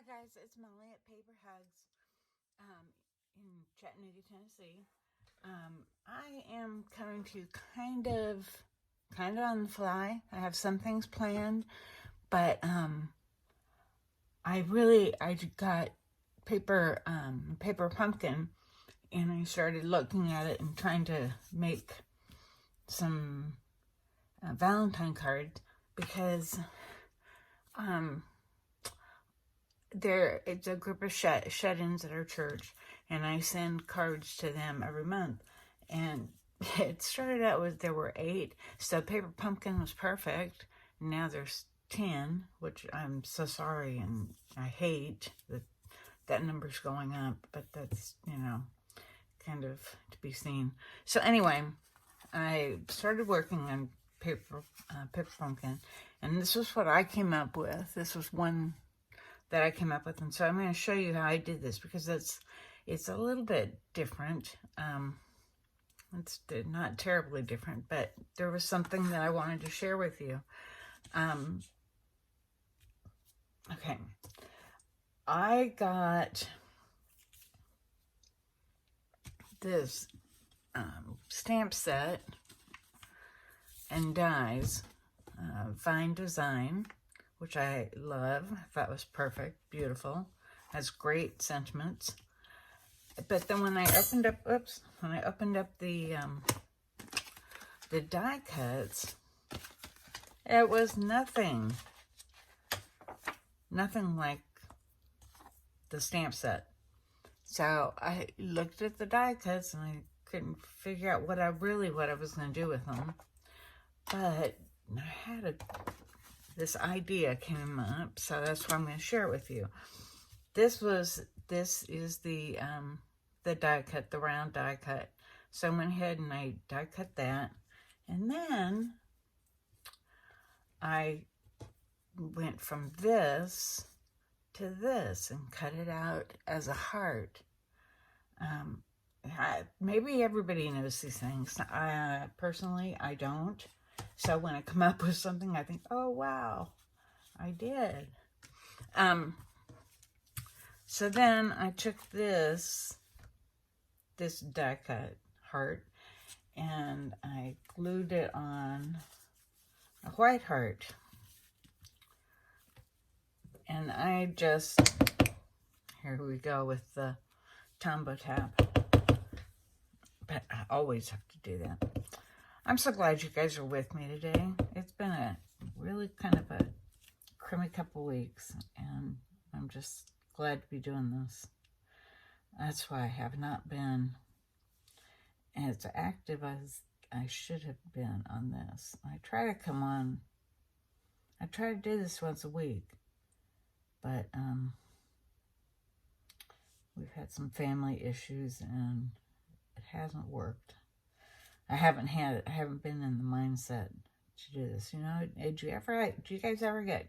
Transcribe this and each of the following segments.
guys, it's Molly at Paper Hugs in Chattanooga, Tennessee. I am coming to you kind of on the fly. I have some things planned, but I got paper pumpkin, and I started looking at it and trying to make some Valentine cards because it's a group of shut-ins at our church, and I send cards to them every month. And it started out with there were 8, so paper pumpkin was perfect. Now there's 10, which I'm so sorry, and I hate that number's going up, but that's, kind of to be seen. So anyway, I started working on paper pumpkin, and this was what I came up with. This was one that I came up with, and so I'm going to show you how I did this because it's a little bit different. It's not terribly different, but there was something that I wanted to share with you. Okay, I got this stamp set and dies, Vine Design, which I love. I thought was perfect, beautiful, has great sentiments. But then when I opened up, the die cuts, it was nothing like the stamp set. So I looked at the die cuts and I couldn't figure out what I was going to do with them. But I had this idea came up, so that's why I'm going to share it with you. This is the die cut, the round die cut. So I went ahead and I die cut that, and then I went from this to this and cut it out as a heart. Maybe everybody knows these things. Personally, I don't. So when I come up with something, I think, oh, wow, I did. So then I took this die cut heart and I glued it on a white heart. And I just, here we go with the Tombow tap. But I always have to do that. I'm so glad you guys are with me today. It's been a really kind of a crummy couple weeks, and I'm just glad to be doing this. That's why I have not been as active as I should have been on this. I try to come on. I try to do this once a week, but we've had some family issues and it hasn't worked. I haven't been in the mindset to do this. Do you guys ever get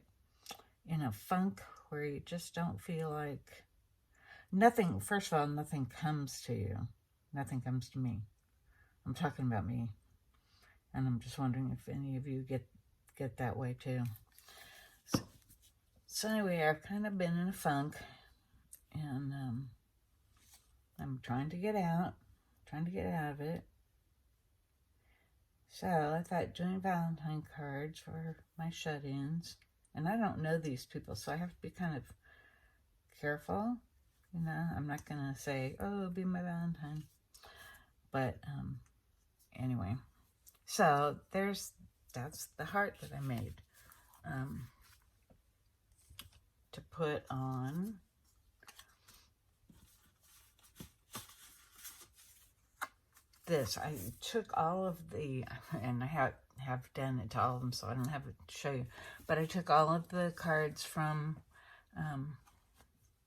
in a funk where you just don't feel like nothing? First of all, nothing comes to you. Nothing comes to me. I'm talking about me. And I'm just wondering if any of you get that way too. So anyway, I've kind of been in a funk, and I'm trying to get out of it. So I thought doing Valentine cards for my shut-ins, and I don't know these people, so I have to be kind of careful. I'm not going to say, oh, be my Valentine. But anyway, so that's the heart that I made to put on this. I took all of the, and I have done it to all of them, so I don't have it to show you, but I took all of the cards from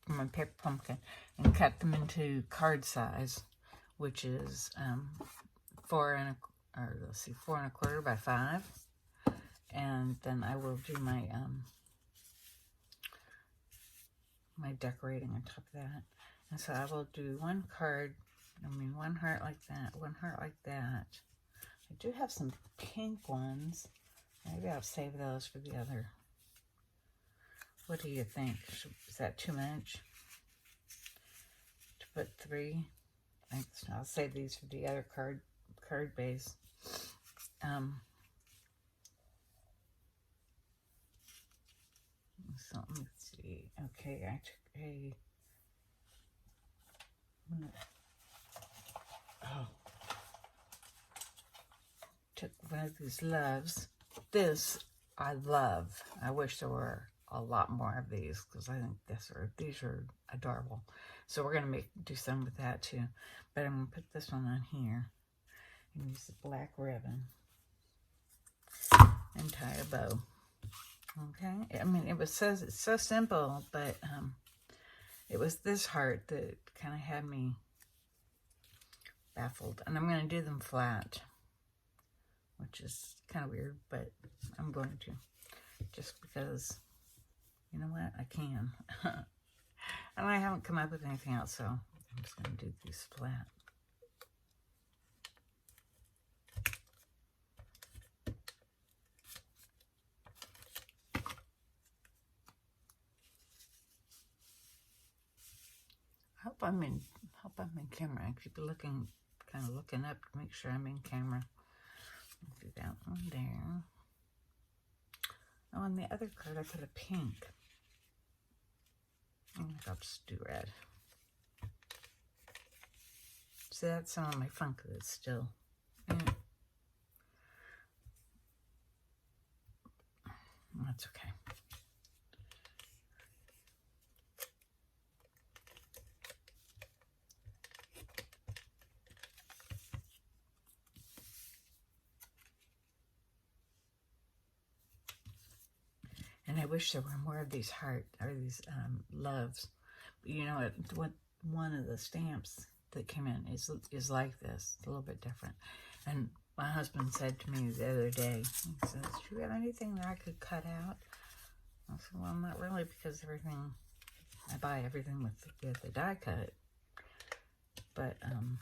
my paper pumpkin and cut them into card size, which is 4 1/4 by 5. And then I will do my my decorating on top of that. And so I will do one heart like that, one heart like that. I do have some pink ones. Maybe I'll save those for the other What do you think? Is that too much to put 3? I'll save these for the other card base. So let's see. Okay, I took took one of these loves. This I love. I wish there were a lot more of these because I think these are adorable. So we're gonna do some with that too. But I'm gonna put this one on here and use the black ribbon and tie a bow. Okay. I mean, it's so simple, but it was this heart that kind of had me baffled. And I'm gonna do them flat, which is kind of weird, but I'm going to, just because, you know what, I can. And I haven't come up with anything else, so I'm just going to do these flat. I hope I'm in camera. I keep looking, kind of looking up to make sure I'm in camera. Do that one there. Oh, on the other card, I put a pink. I think I'll just do red. See, that's some of my funk that's still. That's okay. And I wish there were more of these loves. You know what? One of the stamps that came in is like this. It's a little bit different. And my husband said to me the other day, he says, "Do you have anything that I could cut out?" I said, "Well, not really, because I buy everything with the die cut." But and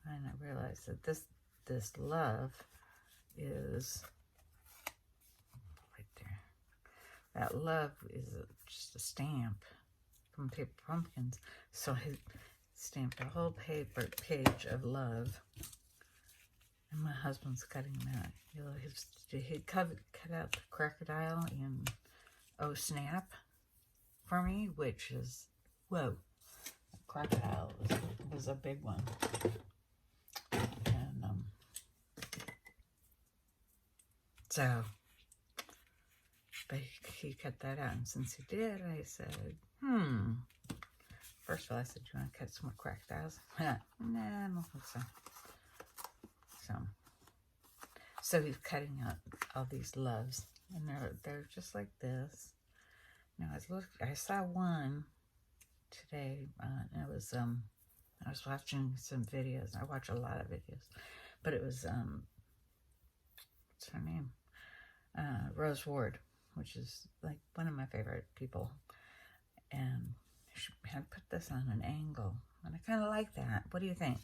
I realized that this love is right there. That love is just a stamp from Paper Pumpkins. So he stamped a whole page of love. And my husband's cutting that. You know, he cut out the crocodile in Oh Snap for me, which is, whoa, crocodile was a big one. And so, but he cut that out, and since he did, I said, first of all, I said, "Do you want to cut some more crocodiles?" Nah, I don't think so. So he's cutting out all these loves, and they're just like this. Now I saw one today, and it was I was watching some videos. I watch a lot of videos, but it was what's her name? Rose Ward, which is like one of my favorite people, and she had put this on an angle, and I kind of like that. What do you think?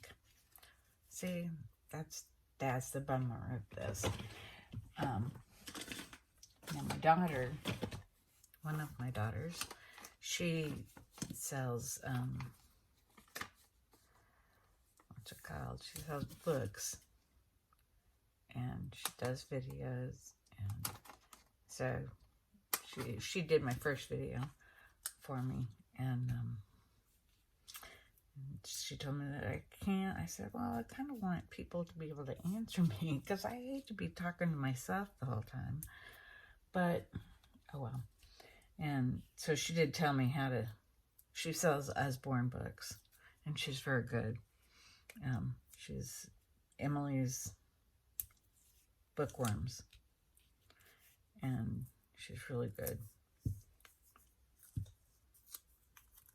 See, that's the bummer of this. Now my daughter, one of my daughters, she sells what's it called? She sells books, and she does videos, and so she did my first video for me, and she told me that I can't. I said, well, I kind of want people to be able to answer me, because I hate to be talking to myself the whole time. But, oh well. And so she did tell me how to, she sells Usborne books, and she's very good. She's Emily's Bookworms, and she's really good.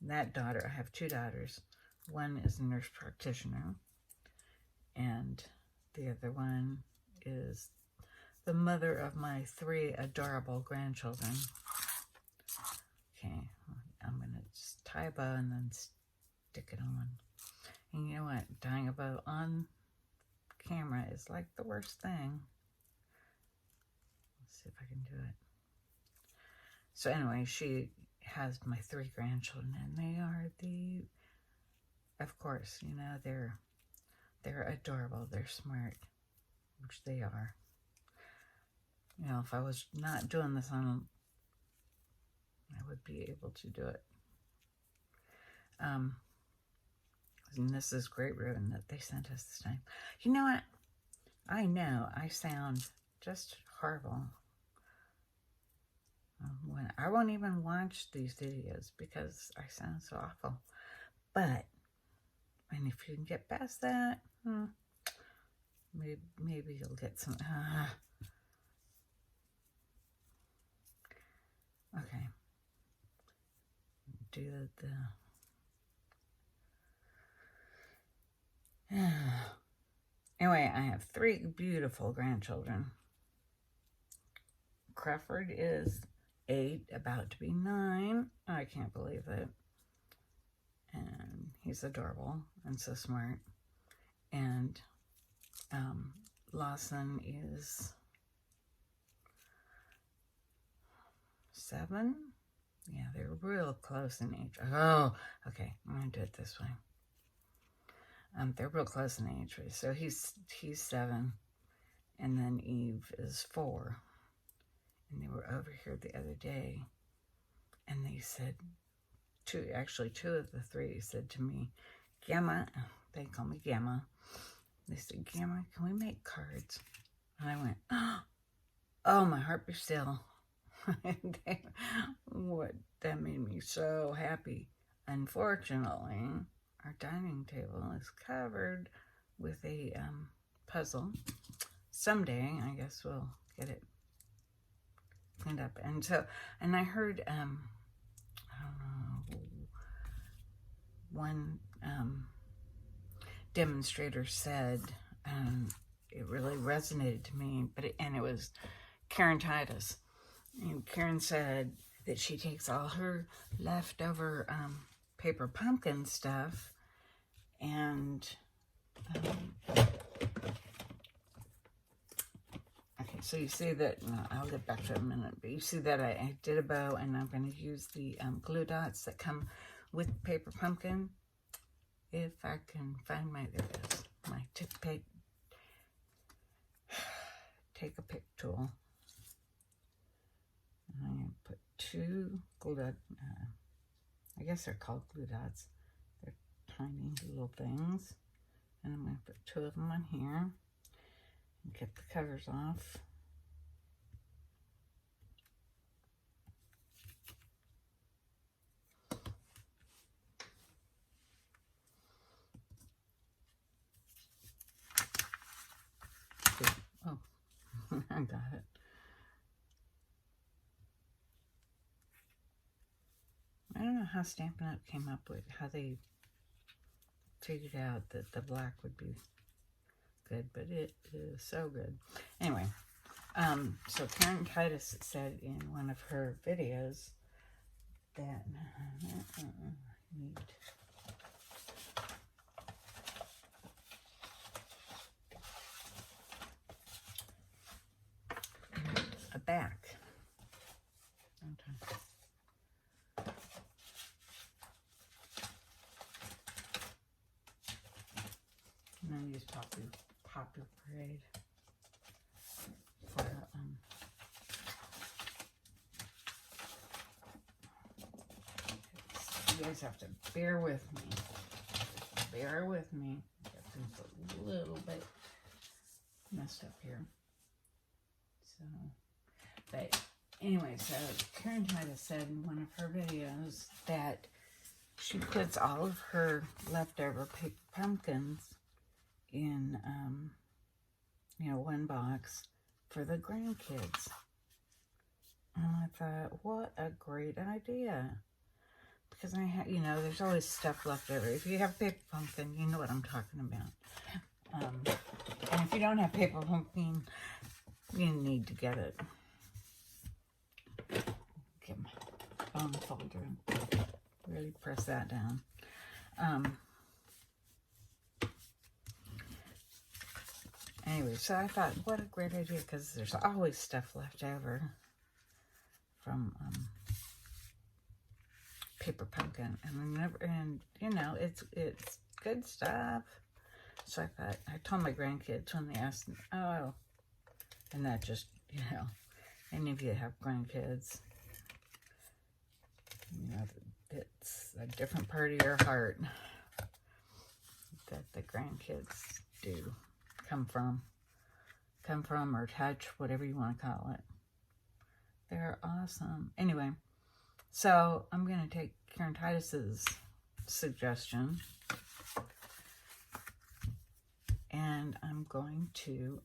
That daughter, I have 2 daughters. One is a nurse practitioner, and the other one is the mother of my 3 adorable grandchildren. Okay, I'm going to just tie a bow and then stick it on. And you know what? Tying a bow on camera is like the worst thing. see if I can do it. So anyway, she has my 3 grandchildren, and they are of course, you know, they're adorable, they're smart, which they are. You know, if I was not doing this I would be able to do it. And this is Great Ribbon that they sent us this time. You know what? I know I sound just horrible. When I won't even watch these videos because I sound so awful. But, and if you can get past that, maybe you'll get some. Okay. Do Anyway, I have 3 beautiful grandchildren. Crawford is 8, about to be 9. I can't believe it. And he's adorable and so smart. And Lawson is 7. Yeah, they're real close in age. Oh, okay. I'm going to do it this way. They're real close in age. So he's 7. And then Eve is 4. And they were over here the other day. And they said, 2 of the 3 said to me, Gamma, they call me Gamma. They said, Gamma, can we make cards? And I went, oh, my heart beat still. That made me so happy. Unfortunately, our dining table is covered with a puzzle. Someday, I guess we'll get it cleaned up. And I heard, I don't know, one demonstrator said, it really resonated to me, and it was Karen Titus. And Karen said that she takes all her leftover paper pumpkin stuff and okay, so you see that, I'll get back to it in a minute, but you see that I did a bow, and I'm going to use the glue dots that come with paper pumpkin. If I can find there it is, my take a pick tool. And I'm going to put 2 glue dots, I guess they're called glue dots. They're tiny little things. And I'm going to put 2 of them on here and get the covers off. Oh, I got it. I don't know how Stampin' Up! Came up with, how they figured out that the black would be good, but it is so good. Anyway, so Karen Titus said in one of her videos that, a back. Okay. And then use Popular Parade for you guys have to bear with me. Bear with me. Got things a little bit messed up here. So, but anyway, so Karen Titus said in one of her videos that she puts all of her leftover paper pumpkins in, one box for the grandkids. And I thought, what a great idea. Because there's always stuff left over. If you have paper pumpkin, you know what I'm talking about. And if you don't have paper pumpkin, you need to get it. Get my bone folder and really press that down. Anyway, so I thought, what a great idea, because there's always stuff left over from Paper Pumpkin, and you know, it's good stuff. So I thought, I told my grandkids when they asked me, oh, and that just, you know, any of you have grandkids, you know, it's a different part of your heart that the grandkids do come from, or touch, whatever you want to call it. They're awesome. Anyway, so I'm going to take Karen Titus's suggestion, and I'm going to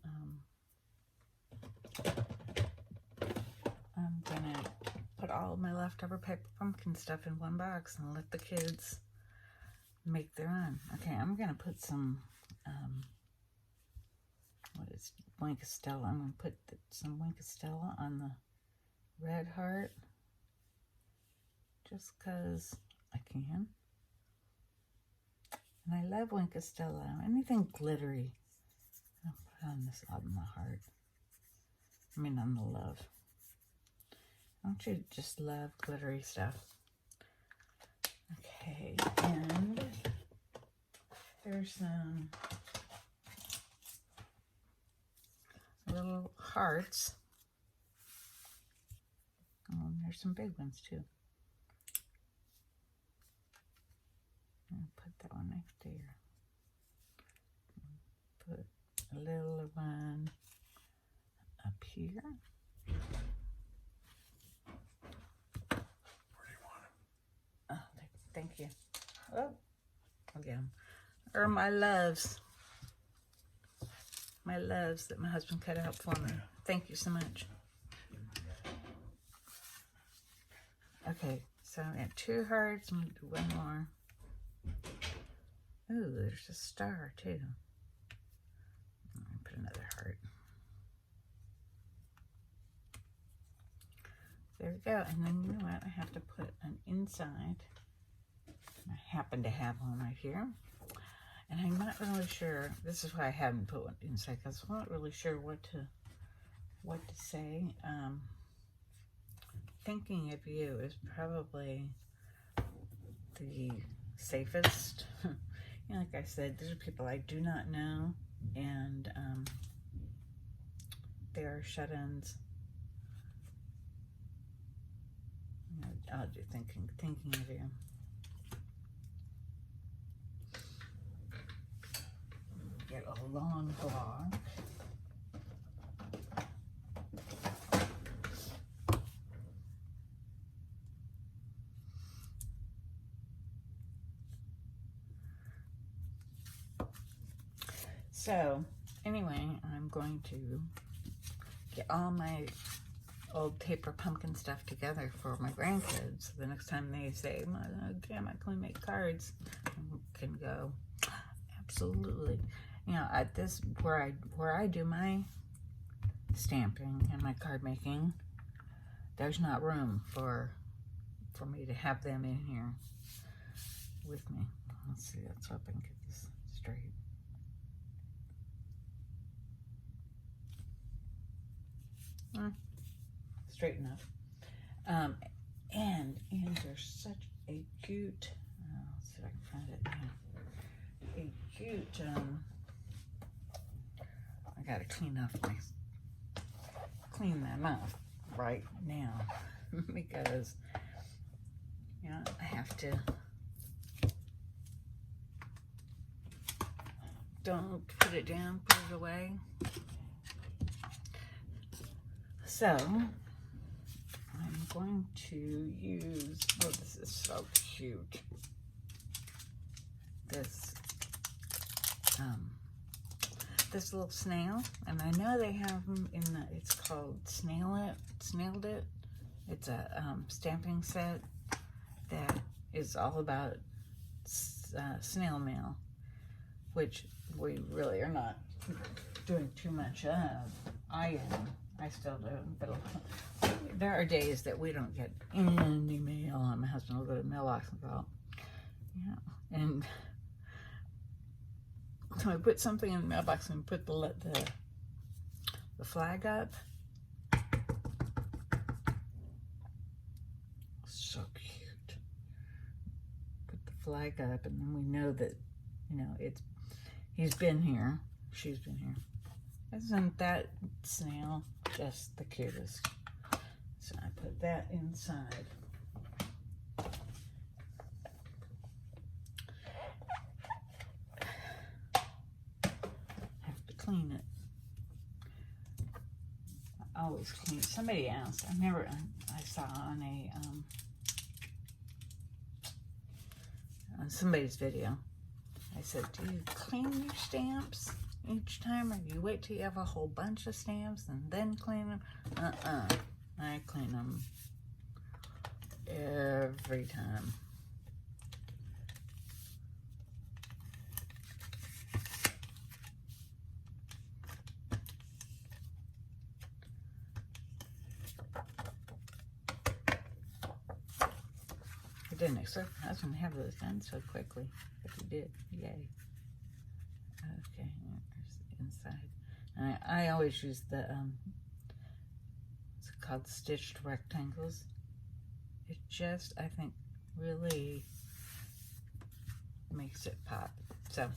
put all of my leftover Paper Pumpkin stuff in one box and let the kids make their own. Okay, I'm going to put some, what is Wink of Stella? I'm going to put some Wink of Stella on the red heart, just because I can. And I love Wink of Stella. Anything glittery, I'll put on this, on the heart. I mean, on the love. Don't you just love glittery stuff? Okay, and there's some little hearts. Oh, and there's some big ones too. I'll put that one right there. Put a little one up here. Thank you. Oh, again. Or my loves. My loves that my husband cut out for me. Thank you so much. Okay, so I got 2 hearts. I'm going to do one more. Ooh, there's a star too. I'm going to put another heart. There we go. And then you know what? I have to put an inside. I happen to have one right here, and I'm not really sure. This is why I haven't put one inside, because I'm not really sure what to say. Thinking of you is probably the safest. You know, like I said, these are people I do not know, and they are shut-ins. You know, I'll do thinking of you. Get a long block. So, anyway, I'm going to get all my old Paper Pumpkin stuff together for my grandkids. The next time they say, Grandma, can we make cards? I can go, absolutely. You know, at this, where I do my stamping and my card making, there's not room for me to have them in here with me. Let's see, let's hope I can get this straight. Straight enough. And there's such a cute, let's see if I can find it now. A cute, I gotta clean them off right now because, you know, I have to. Don't put it down, put it away. So, I'm going to use, oh, this is so cute. This little snail, and I know they have them in the, it's called Snailed It. It's a stamping set that is all about snail mail, which we really are not doing too much of. I still do, but there are days that we don't get any mail, and my husband will go to the mailbox and go, yeah, and So I put something in the mailbox and put the flag up. So cute. Put the flag up, and then we know that, you know, he's been here. She's been here. Isn't that snail just the cutest? So I put that inside. Have to clean it. I always clean it. Somebody asked. I saw on somebody's video. I said, do you clean your stamps each time, or do you wait till you have a whole bunch of stamps and then clean them? I clean them every time. I didn't expect my husband to have those done so quickly, but he did. Yay. Okay, there's the inside. And I always use the, it's called stitched rectangles. It just, I think, really makes it pop. So,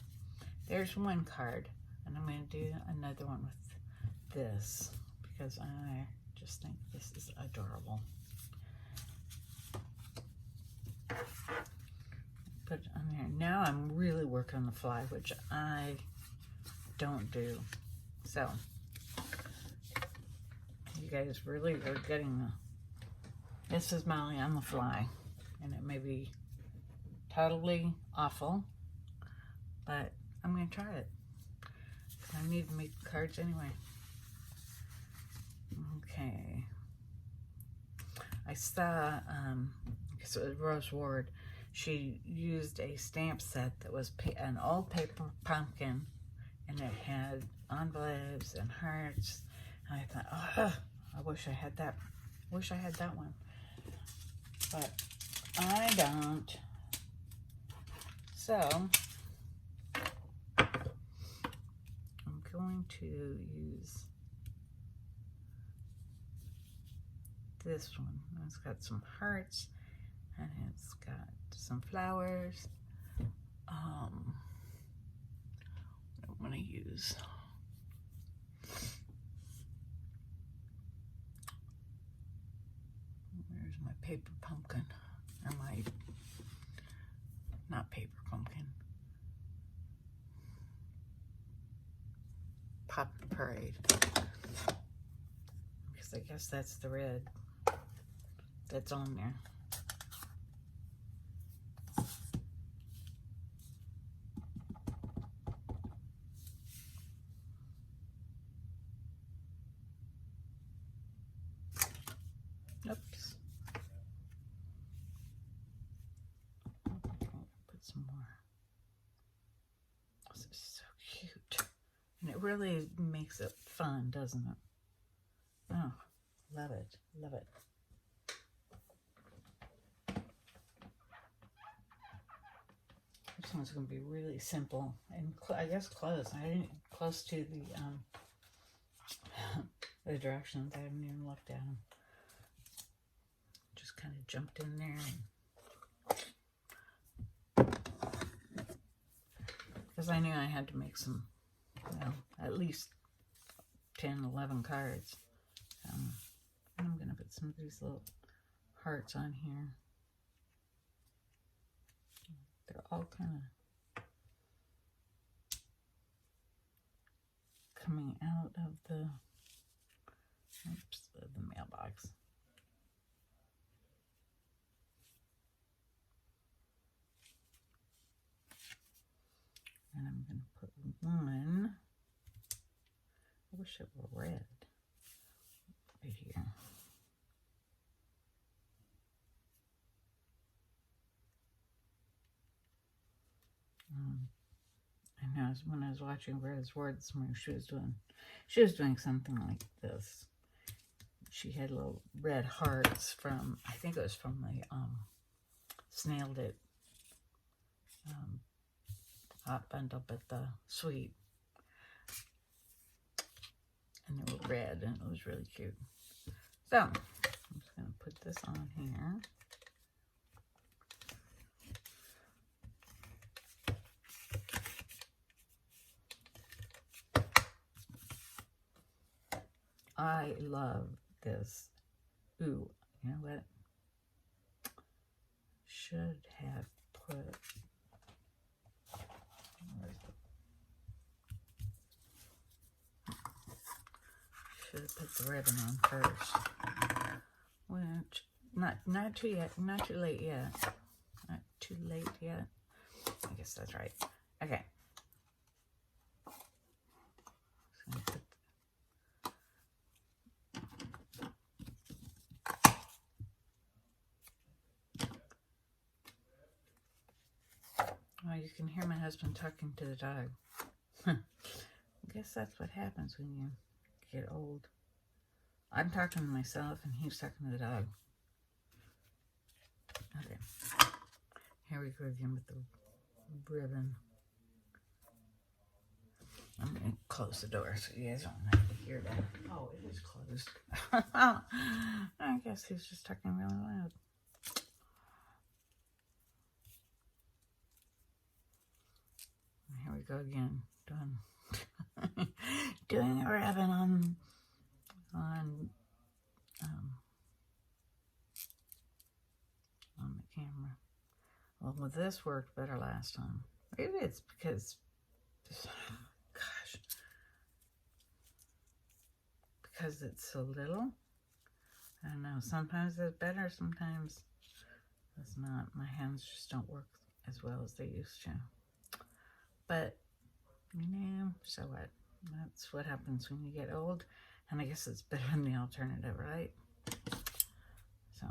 there's one card, and I'm going to do another one with this, because I just think this is adorable. Put it on there. Now I'm really working on the fly, which I don't do. So, you guys really are getting this is Molly on the fly. And it may be totally awful, but I'm going to try it. I need to make cards anyway. Okay. I saw, so it was Rose Ward. She used a stamp set that was an old paper pumpkin, and it had envelopes and hearts. And I thought, oh, I wish I had that. Wish I had that one, but I don't. So I'm going to use this one. It's got some hearts, and it's got some flowers. I'm going to use where's my paper pumpkin, or my not paper pumpkin, Pop Parade, because I guess that's the red that's on there. Oops. Put some more. This is so cute. And it really makes it fun, doesn't it? Oh, love it. Love it. This one's going to be really simple. And I guess close. I didn't close to the directions. I haven't even looked at them. Just kind of jumped in there. Because I knew I had to make some, well, at least 10, 11 cards. And I'm going to put some of these little hearts on here. They're all kind of coming out of the, the mailbox. And I'm going to put one, I wish it were red, right here. I know when I was watching Rose Ward this morning, she was doing something like this. She had little red hearts from, I think it was from the Snailed It hot bundle, but the sweet. And they were red, and it was really cute. So, I'm just going to put this on here. I love this. Ooh, you know what? Should have put... Should have put the ribbon on first. Which, not too late yet. Not too late yet. I guess that's right. Okay. Oh, you can hear my husband talking to the dog. I guess that's what happens when you get old. I'm talking to myself and he's talking to the dog. Okay. Here we go again with the ribbon. I'm going to close the door so you guys don't have to hear that. Oh, it is closed. I guess he's just talking really loud. Here we go again. Done. Doing a ribbon on the camera. Well, this worked better last time. Maybe it's because, gosh, because it's so little. I don't know. Sometimes it's better. Sometimes it's not. My hands just don't work as well as they used to. But, you know, so what? That's what happens when you get old. And I guess it's better than the alternative, right? So,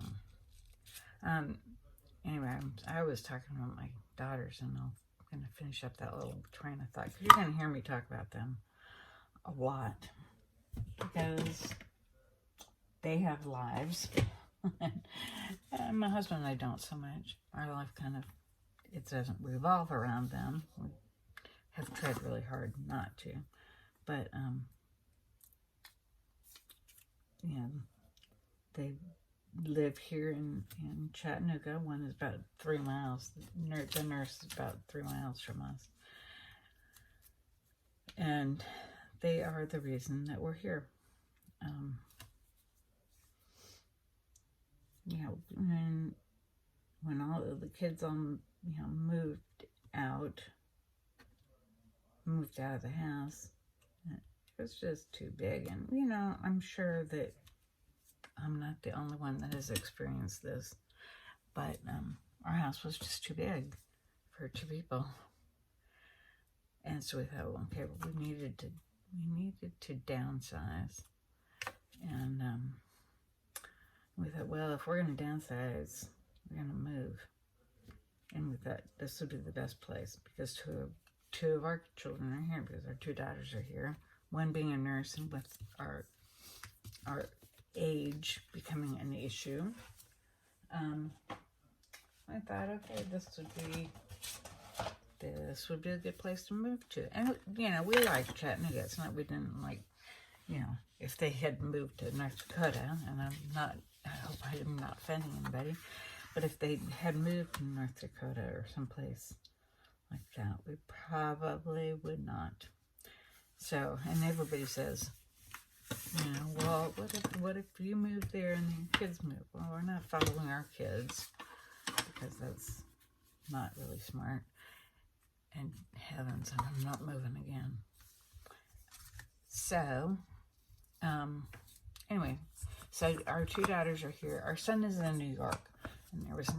anyway, I was talking about my daughters, and I'm going to finish up that little train of thought. 'Cause you're going to hear me talk about them a lot. Because they have lives. And my husband and I don't so much. Our life kind of, it doesn't revolve around them. We have tried really hard not to. But, yeah, they live here in Chattanooga. One is about 3 miles. The nurse is about 3 miles from us. And they are the reason that we're here. You know, when all of the kids moved out of the house, it was just too big. And, you know, I'm sure that I'm not the only one that has experienced this, but our house was just too big for 2 people. And so we thought, well, okay, well, we needed to downsize. And we thought, well, if we're going to downsize, we're going to move. And we thought this would be the best place because two of our children are here because our 2 daughters are here. One being a nurse, and with our age becoming an issue, I thought, okay, this would be a good place to move to. And, you know, we like Chattanooga. It's not, we didn't like, you know, if they had moved to North Dakota, and I hope I'm not offending anybody, but if they had moved to North Dakota or someplace like that, we probably would not. So, and everybody says, you know, well, what if you move there and the kids move? Well, we're not following our kids because that's not really smart. And heavens, I'm not moving again. So, anyway, so our 2 daughters are here. Our son is in New York, and that was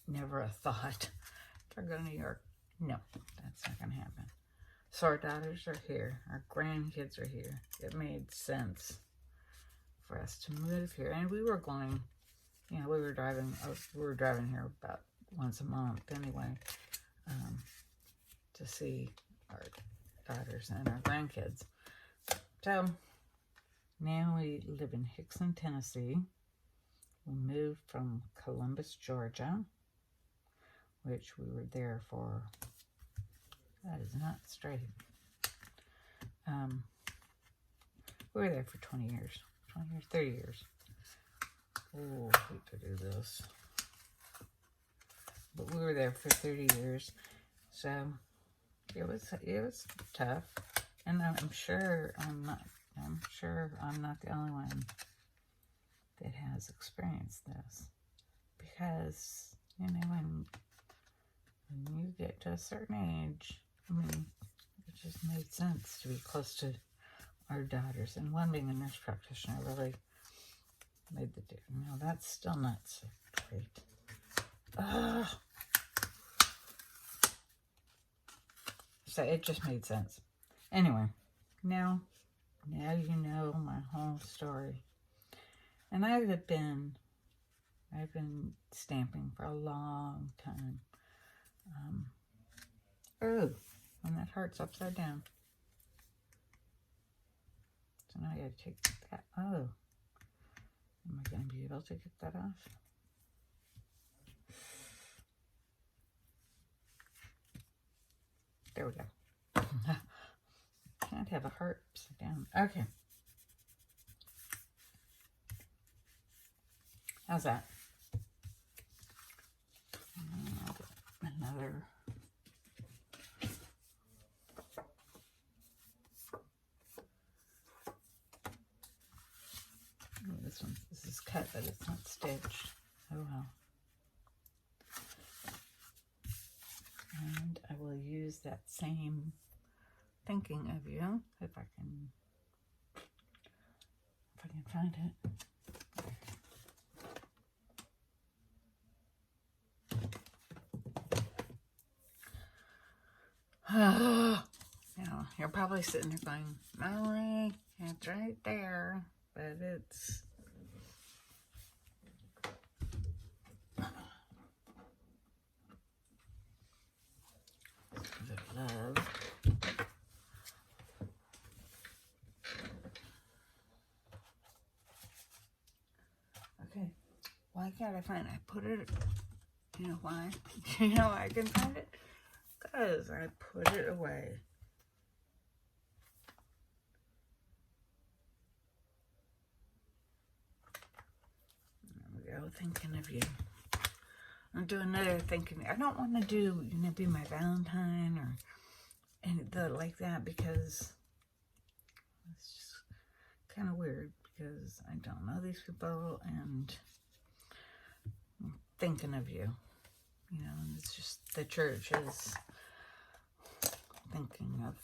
never a thought. If I go to New York, no, that's not going to happen. So our daughters are here. Our grandkids are here. It made sense for us to move here. And we were going, you know, we were driving here about once a month anyway, to see our daughters and our grandkids. So now we live in Hickson, Tennessee. We moved from Columbus, Georgia. which we were there for, that is not straight. We were there for 20 years, 30 years. Oh, I hate to do this. But we were there for 30 years, so it was tough. And I'm sure I'm not the only one that has experienced this. Because, you know, when you get to a certain age, I mean, it just made sense to be close to our daughters. And one being a nurse practitioner really made the difference. No, that's still not so great. So it just made sense. Anyway, now you know my whole story. And I've been stamping for a long time. And that heart's upside down. So now I gotta take that. Oh, am I gonna be able to get that off? There we go. Can't have a heart upside down. Okay. How's that? Another. This is cut, but it's not stitched. Oh well. And I will use that same thinking of you if I can find it. Now, you're probably sitting there going, Molly, it's right there, but it's... love. Okay, why can't I find it? I put it, you know why? You know why I can find it? Because I put it away. There we go, thinking of you. I'll do another thinking. I don't want to do, you know, be my Valentine or anything like that because it's just kind of weird because I don't know these people and I'm thinking of you. You know, and it's just the church is thinking of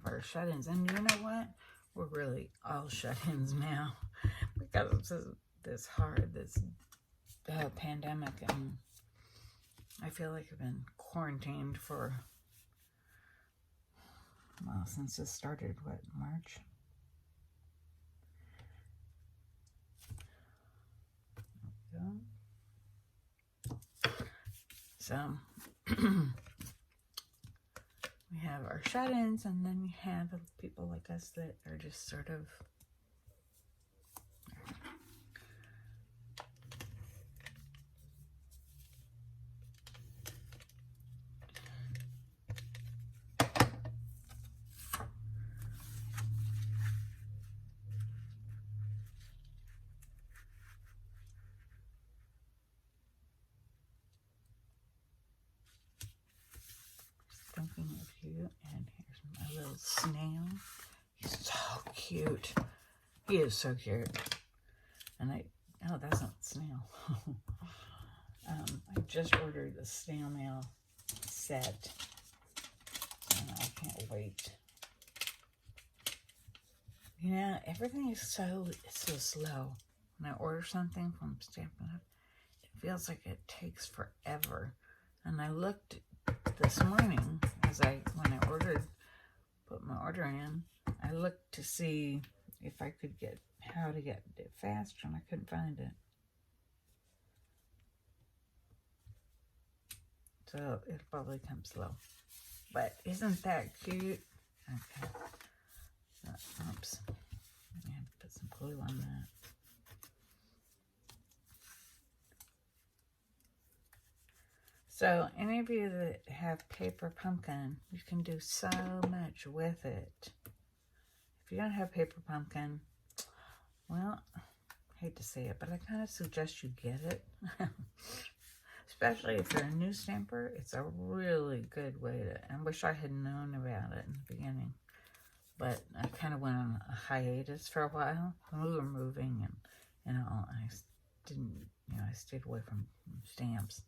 our shut-ins. And you know what? We're really all shut-ins now because of this pandemic, and I feel like I've been quarantined for, well, since this started, what, March? So, we have our shut-ins, and then we have people like us that are just sort of thinking of you. And here's my little snail. He's so cute. He is so cute. And oh, that's not snail. I just ordered the snail mail set, and I can't wait. You know, everything is so slow. When I order something from Stampin' Up, it feels like it takes forever. And I looked this morning when I put my order in, I looked to see if I could how to get it faster, and I couldn't find it. So it'll probably come slow. But isn't that cute? Okay. Oops. I have to put some glue on that. So any of you that have paper pumpkin, you can do so much with it. If you don't have paper pumpkin, well, I hate to say it, but I kind of suggest you get it. Especially if you're a new stamper, it's a really good way to, I wish I had known about it in the beginning. But I kind of went on a hiatus for a while when we were moving and all. I didn't, I stayed away from stamps.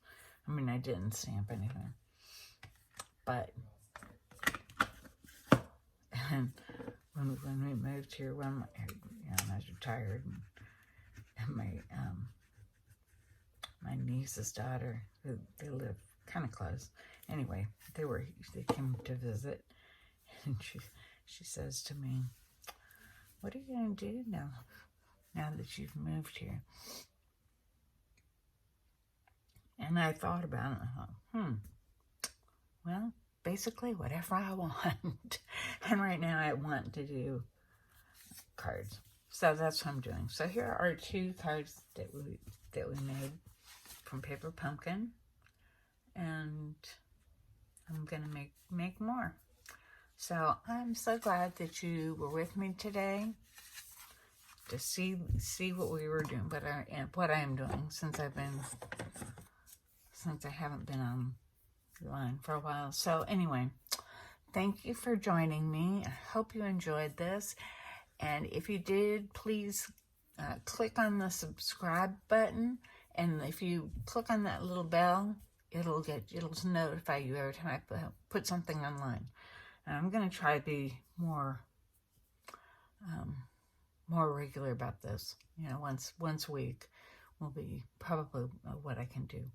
I mean, I didn't stamp anything. But, and when we moved here, when I was retired, and my niece's daughter, they live kind of close. Anyway, they came to visit, and she says to me, "What are you going to do now that you've moved here?" And I thought about it, and I thought, well, basically whatever I want. And right now I want to do cards. So that's what I'm doing. So here are 2 cards that we made from paper pumpkin. And I'm going to make more. So I'm so glad that you were with me today to see what we were doing, what I am doing since I haven't been online for a while. So anyway, thank you for joining me. I hope you enjoyed this. And if you did, please click on the subscribe button. And if you click on that little bell, it'll notify you every time I put something online. And I'm going to try to be more regular about this. Once a week will be probably what I can do.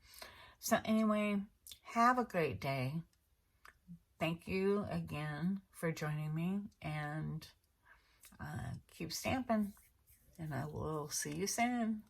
So anyway, have a great day. Thank you again for joining me, and keep stamping, and I will see you soon.